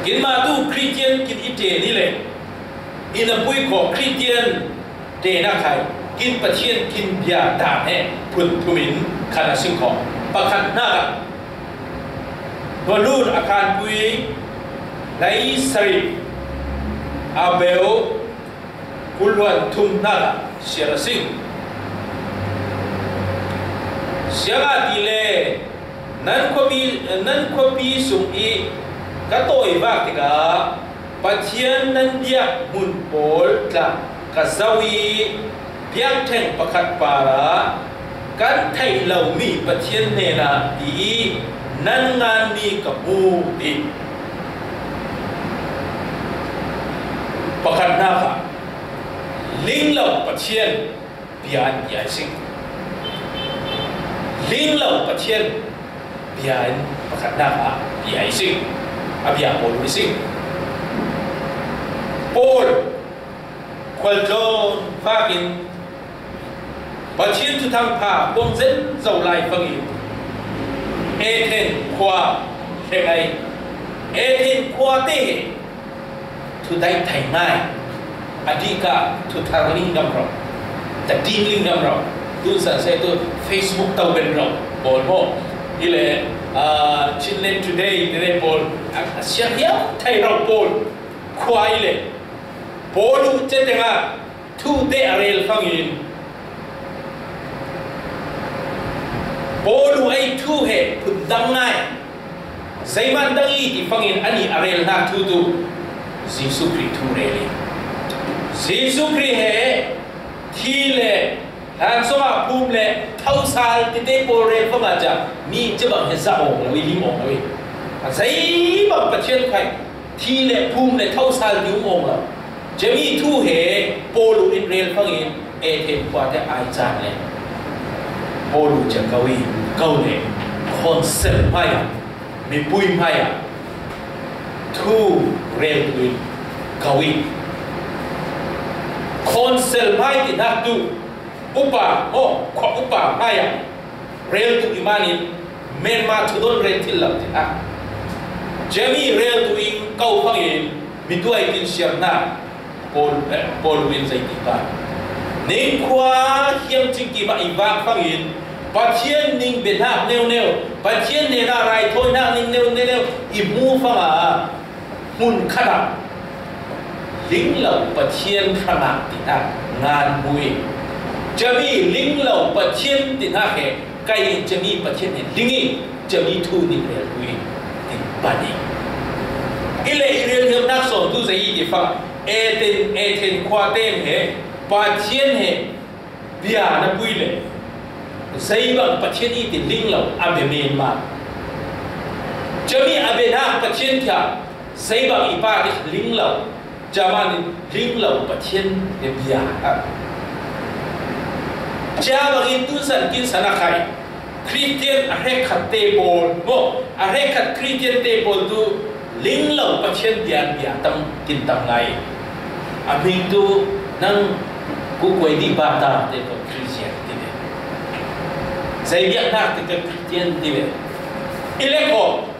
kin ma tu Christian kin ite ni le in a pui ko Christian te na khai kin pathian kin bia da he phun thumin khana sing kho pakhat na ga balun akan pui lai sari abel kulwan thum na ga sia sing sia ga dile nan ko bi sum i ka toi va ti ga pathian nan dia mun pol ka ka zawi piang theng pakhat para kan thai lau mi pathian ne na di nan ngan ni ka bu ti pakhat na ka ling lau pathian pian ya sing ling lau pathian pian pakhat na ka ya sing abia pol sing Paul Qualjon Fagin Pathian tu thang pha bông dẫn dầu lại phăng in Ethen qua thế này Ethen qua thế tu đại thành ngay Adika tu thang linh đâm rồi ta tin linh đâm rồi tu sản sẽ tu Facebook tàu bên rồi Paul mo đi lệ Children Today thế này Paul siap hiếu thầy rồi Paul khoai lệ Paul chết tiếng à thu tệ arel phăng in Paul ấy thu hệ phun đăng ngay giấy man đăng y thì phăng in anh arel na thu tu Jesus Christ thu reli Jesus Christ hệ thi lệ hàng số mà phun lệ thâu sai thì tê Paul rel phăng à chả mi chứ bằng hết sao là vì lim ổn là vì giấy bằng bật trên khai thi lệ phun lệ thâu sai thì ổn làจะมีทูเหโปลูอิสราเอลฟังอินเอเธนกว่าแต่ไอจานเลยโปลูจะเกาหลีคอนเซ็ปต์ไม่มีปุยไม่ทูเรลวินเกาหลีคอนเซ็ปต์ไม่ที่นักดูอุปาโอ้ขออุปาไม่เรลตุอิมานินเมนมาทุดอนเรลที่หลับที่จะมีเรลตุอินเกาฟังอินมีตัวไอตินเชียร์หน้าPaul win say kita ning kwa hiam ching ki ba iwak phangin pathian ning benhak neu pathian ne na rai thoi na ning neu i mu phanga mun khada ling lo pathian khana tina ngan bui chami ling lo pathian tina he kai chami pathian ne lingi chami thu ni le bui tin pani ile ile hiam nak so tu sai ki phanga Ethen qua tên hệ Pathian hệ bia na bui lệ giấy bằng Pathian y thì linh lầu abe men ma chami abe na Pathian thia giấy bằng ipa thì linh lầu chaman linh lầu Pathian de bia cha bằng in tu san kin sana khai Christian arek khat te bol mo arek khat Christian te bol tu linh lầu Pathian bia tam kin tam ngai Abing tu nang kukuai di bata de Christian tibe. Saya biar nak de Christian tibe. Ileko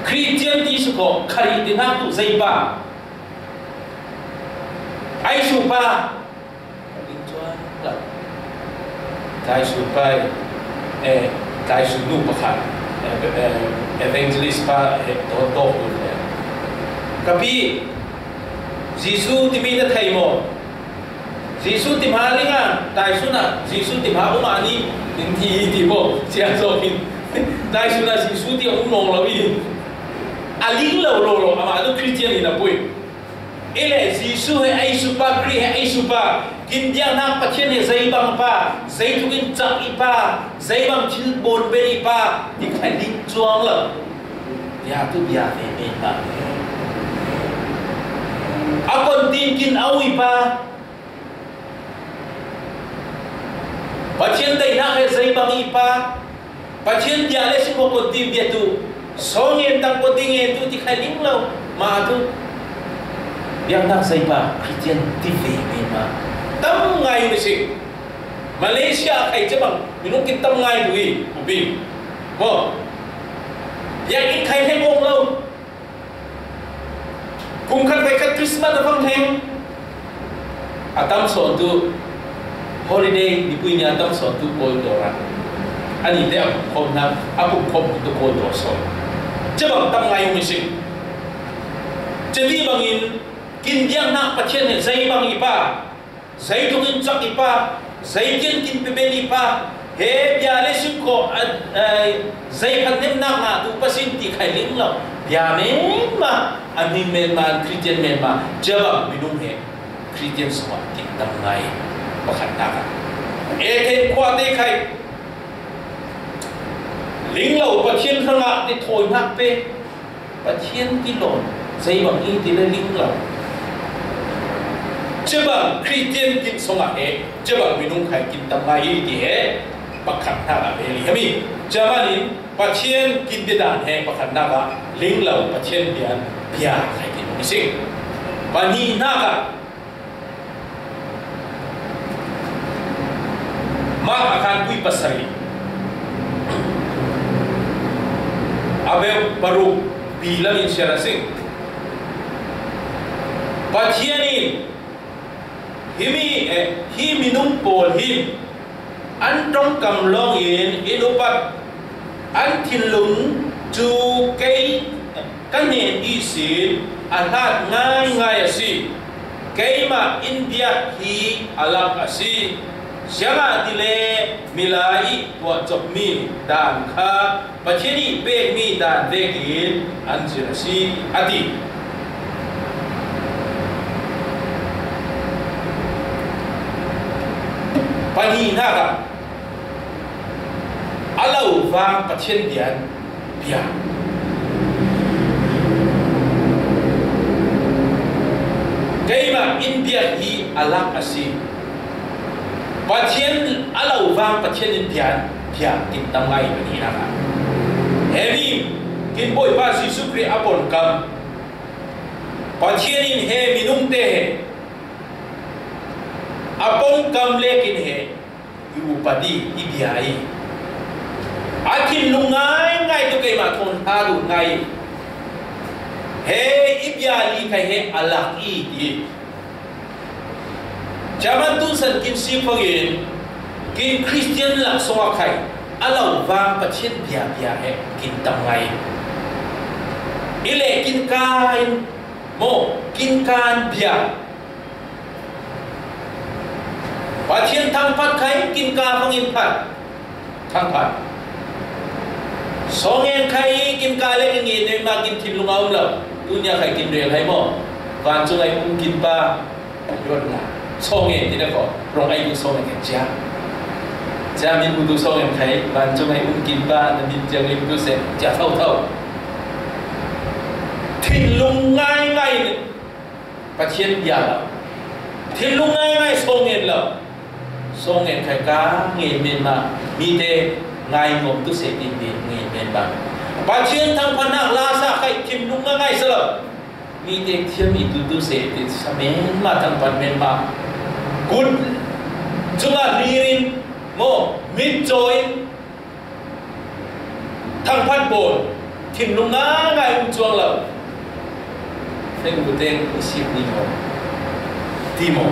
Christian di suko kari di nak tu saya ba. Ai supa intuan lah. Kai supai kai sunu pakai evangelist pa toto. Tapi Jesus ti mi na thai mo Jesus ti ma linga tai suna Jesus ti ma uma ni tin ti mo sia so kin tai suna Jesus ti um long lo wi aling lo ama do Christian ina pui ele Jesus he ai supa kri he ai supa kin dia na pathian he zai bang pa zai tu kin chak ipa zai bang chil bon be ipa ti khai ding chuang lo ya tu bia ve ba Akon tin kin awi pa Pathian dai na ke zai bang ipa Pathian dia le si ko tin dia tu song yen tang ko ting yen tu ti khai ling lo ma tu yang nak zai pa Christian ti ve me ma tam ngai ni si Malaysia khai che bang minung kin tam ngai tui upi mo yang in khai heng ong lo kum khat kai khat Christmas na phang heng atam so tu holiday di punya atam so tu pol dora ani de khom na apu khom tu pol do so chabang tam ngai ong sing jadi bangin kin yang nak patien ne zai bang ipa zai tungin chak ipa zai kin kin pebeni ipa he bia le su ko zai khan nem nak na tu pasin ti khai ling lo bia me ma ami men ma Christian men ma jaba minung he Christian swa ti tam ngai pakhat na ka e ke kwa te khai ling lo patien khanga ti thoi nak pe patien ti lo zai bang i ti le ling lo jaba Christian kin songa he jaba minung khai kin tam ngai ti he pakhat na ka beli hami jamani patien kin de dan he pakhat na ka ling lo patien bian bia khai kin mising bani na ka ma akan kui pasari abe baru bilang insyara sing patienin himi hi minung pol him an trong cầm long in inupat an thiên lung chu cây cái nền y sĩ an hát ngay ngay asi cây mà India hi alak asi siapa dile milai buat job mi dan kha pacheni be mi dan vegin an asi adi pani naga alau vang patien dian bia kaima India hi alak asi patien alau vang patien dian bia tin tamai bani naga hemi kin boy pa Yesu Christ apon kam patien in he minung te he apong kam lekin he upadi ibiai akin lungai ngai tu kai ma thon haru ngai he ibiali kai he alak i di jaman tu san kin si phagin kin Christian lak so khai alau wang patien bia bia he kin tam ngai ile kin kain mo kin kan bia patien thang pat khai kin ka phangin phat thang phat songen khai kin ka le ngi ne ma kin thin lungaum lo dunya khai kin rel hai mo van chung ai kin pa yot na songen ti na ko rong ai du songen ke cha min bu du songen khai van chung ai kin pa na min jang ai du se cha thau thau thin lung ngai ngai patien ya lo thin lung ngai ngai songen lo songen khai ka nge men ma mi te ngai ngom tu se tin bin nge men ba patien thang phanak la sa khai kim lung ngai sa lo mi te thiam mi tu se ti sa men ma thang pan men ma kun chunga lirin mo mit joy thang phan bol kim lung ngai chuang lo sai bu te sip ni mo ti mo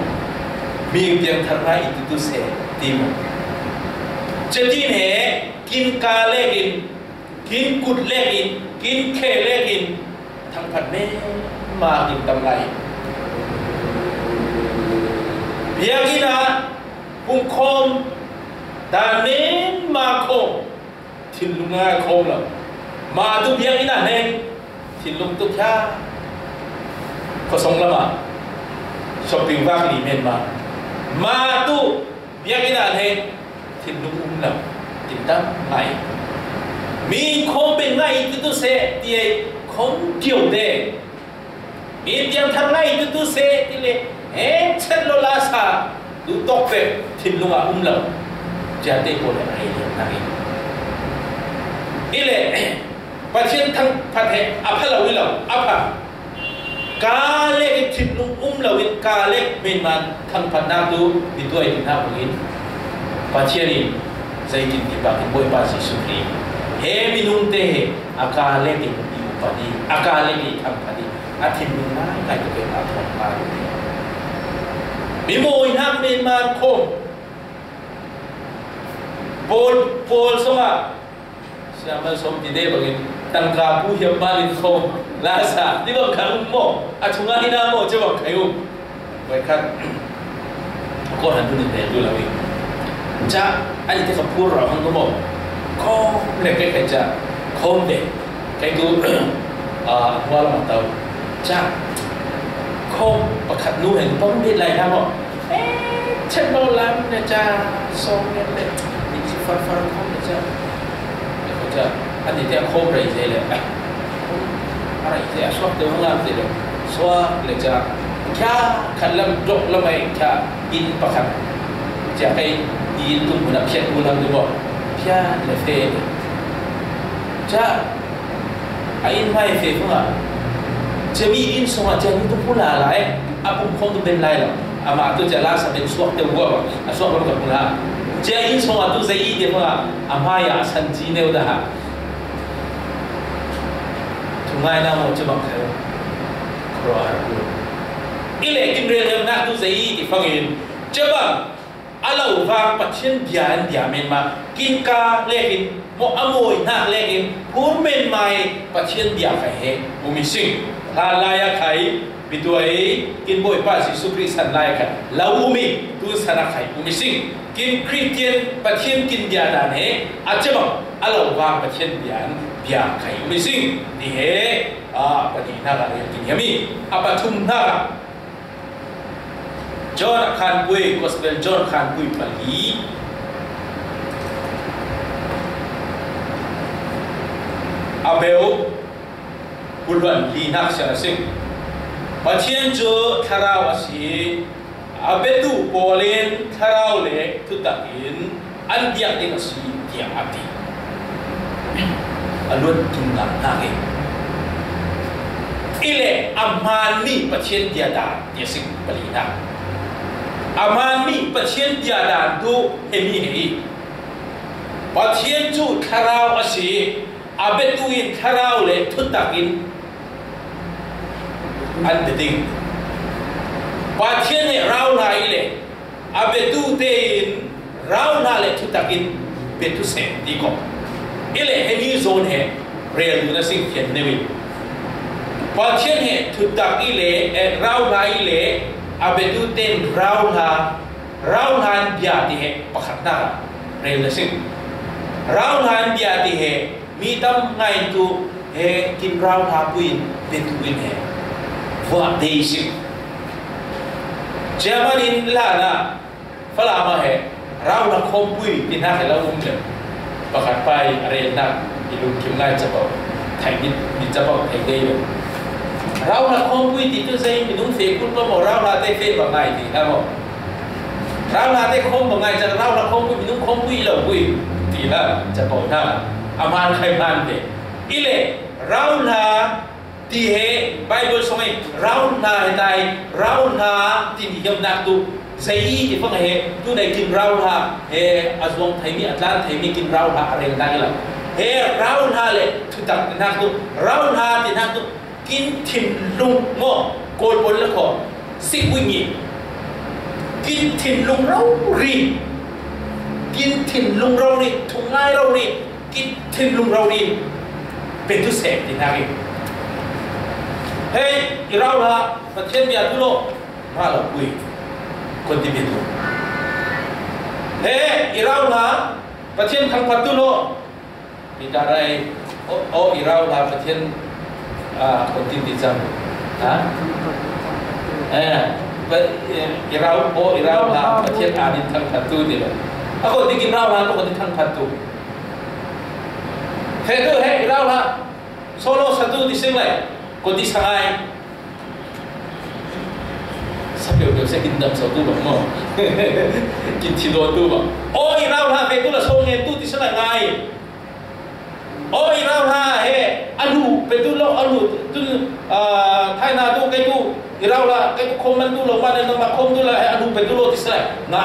mi tiang thara itu tu se timo jadi he kin ka legin kin kut legin kin khe legin thang phat me ma kin tam lai biagina pung khom da ne ma khom thin lunga khom la ma tu biagina ne thin lung tu kha ko song lama shopping vang ni men ma tu biang ina he tin lung lam tin tam mai mi khom bên ngay tu se ti khom kiu de mi biang thang ngay tu se ti le he chen lo la sa du tok pe tin lunga lam ja te ko le ai nai ile patien thang phat he apha lo wi lo apha ka le thit lung lawin ka le min man thang phan na tu bi toi tin ha bungin pathiani ใจกินที่ปากกินบ่อยปาสิสุรีเฮมินุงเตอากาเลกินอิอุปดีอากาเลกิทำปดีอาทิตย์นึงนะใครจะเป็นอาทองมามีโมยนักเมนมาคงโพลสมาเชื่อมันสมดีเดบังอินตั้งกาผู้เหี่ยวมาลินคงลาซาที่บังคับโมอาชุงาฮินาโมจะบังใครอุ้มไว้คันก็หันดูหนึ่งเดียวดูแล้วเองจะอันนี้ที่เขาพูดเราทั้งหมดก็เล็กๆแค่จะคมเด็กแค่ดูว่าเราเตาจะคมประคัดนู้นเห็นต้องดีอะไรนะบอกฉันโดนล้ำนะจ๊ะทรงเนี่ยเลยนี่สิฟันคมนะจ๊ะเขาจะอันนี้ที่คมอะไรเสียเลยอะไรเสียสวดเดี๋ยวงามเสียเลยสวดเลยจะแค่ขันลำจกลำไม่แค่อินประคัดจะให้อินตุ้มหัวเพี้ยนหัวลำดูบอกเพี้ยนเลยเฟยจะไอ้อินไม่เฟยมั้งจะมีอินสมาจะมีตุ้มพูดอะไรอาปุ่มคงตุ้มเป็นไรหรออามาตุจะลาสเป็นสวดเดี๋ยวว่าสวดเรากับพูดฮะจะอินสมาตุจะอีเดี๋ยวว่าอามาอยากสันจีเนวดะฮะทุกงานน่าโมจะบังคับครัวอารุณอีเล็กกินเรียนเรื่องนักตุจะอีที่ฟังอินจะบังอาลาวางปัจจัยเดียนเดียเมนมากินกาเล็กินโมอโมยนักเล็กินพูดเมนไม่ปัจจัยเดียใครเหตุบุมิสิงทานลายใครบิดวยกินบ่อยป้าสิสุคริสันลายใครลาวมีตุนสนาใครบุมิสิงกินคริสเตียนปัจจัยกินเดียดานเหอาจจะบังอาลาวางปัจจัยเดียนเดียใครบุมิสิงนี่เหปฏินักเรียนกินยามีปัทุมนักจอห์นขันปุยก็สเปนจอห์นขันปุยปลีอาเบลบุลวันลีนักเสียสิ่งปัจเจียนจูทาราวสีอาเบตูโปเลนทาราวเล่ทุตักินอันเดียดินสีเดียอาติอรุณกินน้ำนาเกอิเลอามันมีปัจเจียนเดียดาเดียสิ่งปลีนักอามันมีปัจเจียนเดียดาดูเอมีเฮปัจเจียนจูทาราวสีอาเบตูอินทาราวเล่ทุตักินอันเดิงปัจเจียนเนี่ยเราหน้าอิเลอาเบตูเตนเราหน้าเล่ทุตักินเบตุเซนดีกว่าอิเลเฮมีโซนเฮเรียนดูนะสิ่งเขียนเนี่ยปัจเจียนเนี่ยทุตักอิเลเราหน้าอิเลอาเบตูเตนเราหน้าเบียดเฮปักขัดหน้าเรียนดูสิ่งเราหน้าเบียดเฮมีตั้งไงตัวเฮกินเราหน้าปุยเบตูอินเฮว่าเดชิเจ้ามันอินลานะฝรั่งมาเฮเราหน้าคมปุยที่น่าให้เราอุ้มเจอปักขัดไปเรียนนักอิลุคิมไงจะบอกไทยนิจะบอกไทยได้เลยเราหน้าคมปุยที่ตัวเองมีนุ่งเฟกุลก็บอกเราหน้าเตะเฟบางไงที่นะบอกเราหน้าเตะคมบางไงจะเราหน้าคมปุยมีนุ่งคมปุยเราปุยที่นะจะบอกหน้าอามันใครมันเดอิเลเราหน้าที่เฮไบเบิลสมัยเราหน้าให้ได้เราหน้าที่นิยมนักดูใจที่ฟังเฮดูได้กินเราหน้าเฮอาจวงไทยมีอัตลันไทยมีกินเราหน้าอะไรต่างๆแล้วเฮเราหน้าเลยทุกตักนักดูเราหน้าที่นักดูกินถิ่นลุงโง่โกลบนแล้วก็สิวิญญาณกินถิ่นลุงเรารีกินถิ่นลุงเรานี่ทุ่งไร่เรานี่กินถิ่นลุงเรานี่เป็นทุเสพที่นักเฮ้ยเราละประเทศเบียร์ทุโลมาเราคุยคนที่เป็นตัวเฮ้ยเราละประเทศทางพัทุโลมีอะไรโอ้เราละประเทศคนที่ติดจำฮะเราโอ้เราละประเทศอาดินทางพัทุนี่แหละคนที่กินเราละก็คนที่ทางพัทุเฮ้ยเราละโซโลสตูดิสิ่งไรคนที่สั่งไอ้สักเดี๋ยวเสกินดำสตูแบบมั้งกินที่โดนตูแบบโอ้ยเราละเฟตุละโซเงินตูที่สั่งไงโอ้ยเราละเฮ้อนุเป็นตูโลอนุตูไทยนาตูไกตูเราละไกตูคมมันตูลงมาในน้ำมันคมตูละอนุเป็นตูโลที่สั่งไง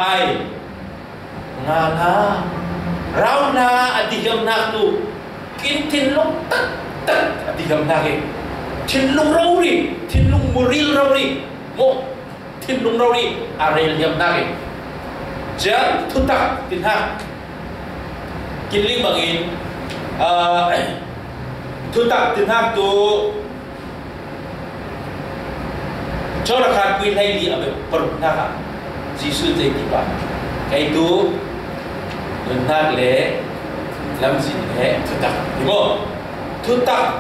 งานะ rau na adiham nak tu kin tin lung tak tak adiham nak ke tin lung rau ri tin lung muril rau ri mo tin lung rau ri arel yam nak ke jan thu tak tin ha kin ling bangin thu tak tin ha tu cho là khát quy hay đi ở bên bờ na Giêsu dạy đi ba cái tu lần na lẽ làm gì lẽ thu tak đúng không thu tak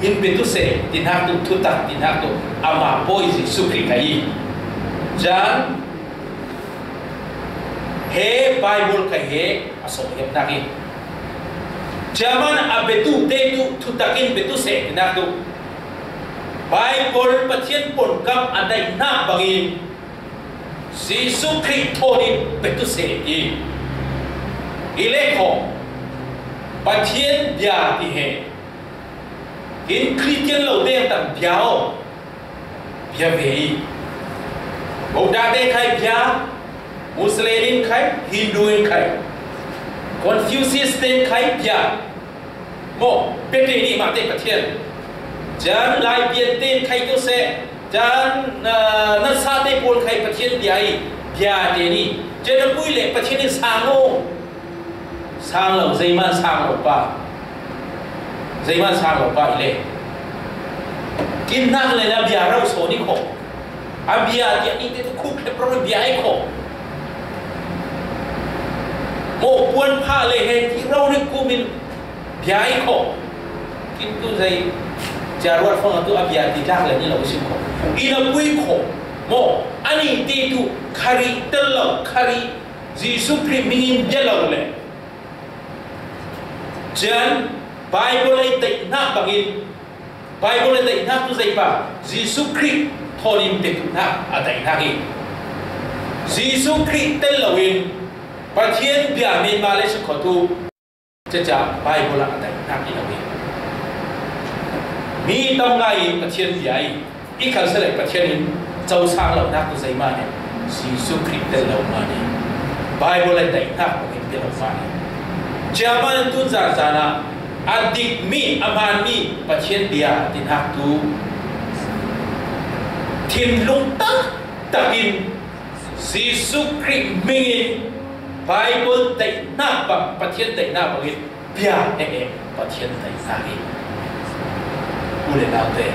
in bên tu se tin ha tu thu tak tin ha tu ama boy Giêsu Christ cái jan he Bible cái he asal he na cái zaman abetu te tu thu takin betu se tin ha tu Bible pathian pon kam adai na bangin Giêsu Christ thoni betu se i ile kho pathian bia ti he in Christian lo de tam biao bia ve Buddha de khai bia Muslim khai Hindu khai Confucius de khai bia mo pete ni ma te pathian Jan lai biên tên khai tu se jan na sa te pol khai pathian biai bia de ni je na pui le pathian ni sang o sang lo zai ma sang lo pa zai ma sang lo pa ile kin nak le na bia rau so ni ko a bia dia ni te khu le pro bia ai ko mo puan pha le he ti rau ni ku min bia ai ko kin tu zai Jaruat phong tu abia di dak le ni lo sim ko ina pui ko mo ani ti tu khari telo khari Giêsu Christ mingin jelo le jan Bible ai te na bangin Bible ai te na tu zai pa Giêsu Christ thonin te tu na atai na ki Giêsu Christ telo win pathian bia min ma le su ko tu cha Bible atai na ki lo mi tâm ngay pathian biai i khal se le pathian in chau sang lo nak tu zai ma ne Giêsu Christ te lo ma ne Bible le dai nak ko in te lo fa ne jaman tu za za na adik mi aman mi pathian bia tin hak tu thin lung tak takin Giêsu Christ mingin Bible dai nak ba pathian dai nak ba bia pathian dai sa ni Ule naute,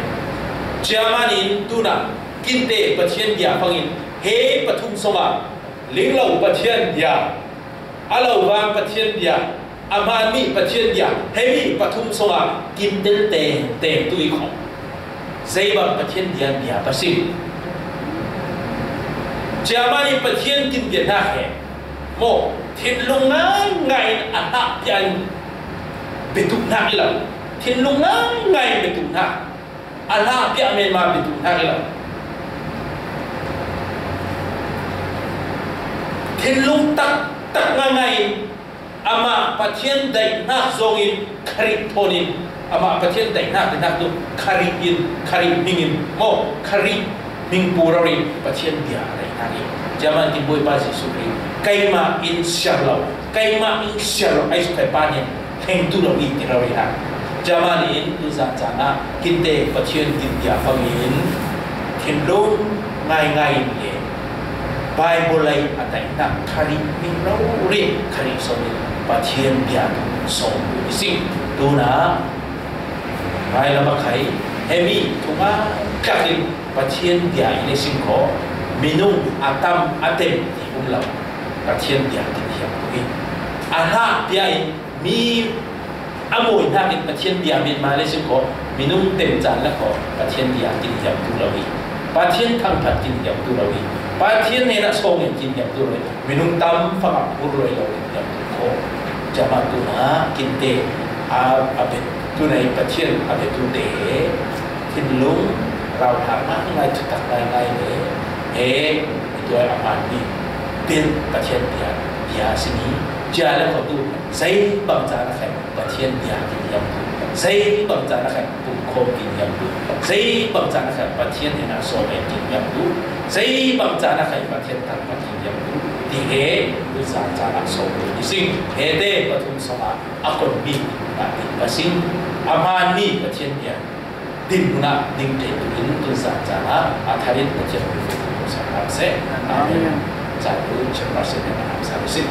Jamanin tuna kinte pathian dia pangin he pathum soma linglau pathian dia alau wang pathian dia amani pathian dia hemi pathum soma kintel te tui kho zeiba pathian dia pasin Jamani pathian kin dia na he mo thin lung ngai ata pian betuk na ila Thiên lung ngay bị tụng hạ ala bia men ma bị tụng hạ là thiên lung tak ngay ama pathian dai na zongin khari thonin ama pathian dai na tu khari mingin mo khari ming purari pathian dia dai na ni zaman ti boy ba Giêsu Christ kai ma inshallah ai su kai pa ni heng tu lo wi ti lo ri ha Zaman in tu za jana kinte pathian kin dia pangin thin lung ngai le Bible lai atai na khari min ro ri khari so ni pathian dia so sing tu na bai la ma khai hemi thunga kakin pathian dia ile sing ko minung atam atem ti umlau pathian dia kin hiam ni aha dia mi amoi na kin pathian dia min ma le sing ko minung tem jan la ko pathian dia kin hiam tu lawi pathian thang phat kin hiam tu lawi pathian ne na song kin hiam tu lawi minung tam fa ma ur roi lawi hiam tu ko jama tu na kin te a abet tu nei pathian abet tu te thin lung rau tha ma ngai chu tak ngai le eตัวอามันนี่เป็นประเทศเดียวยาสินีจะแล้วเขาดูใช้บางจานแข่งประเทศเดียกินยำดูใช้บางจานแข่งปุ่มโคกินยำดูใช้บางจานแข่งประเทศเนี่ยนะโซเวียตกินยำดูใช้บางจานแข่งประเทศต่างประเทศกินยำดู ti he tu sa cha la so ni sing he te pathum so a akon mi ta ti pasing ama ni pathian ya din na ding te in tu sa cha la atharin pathian sa se amen cha tu chapa se na sa se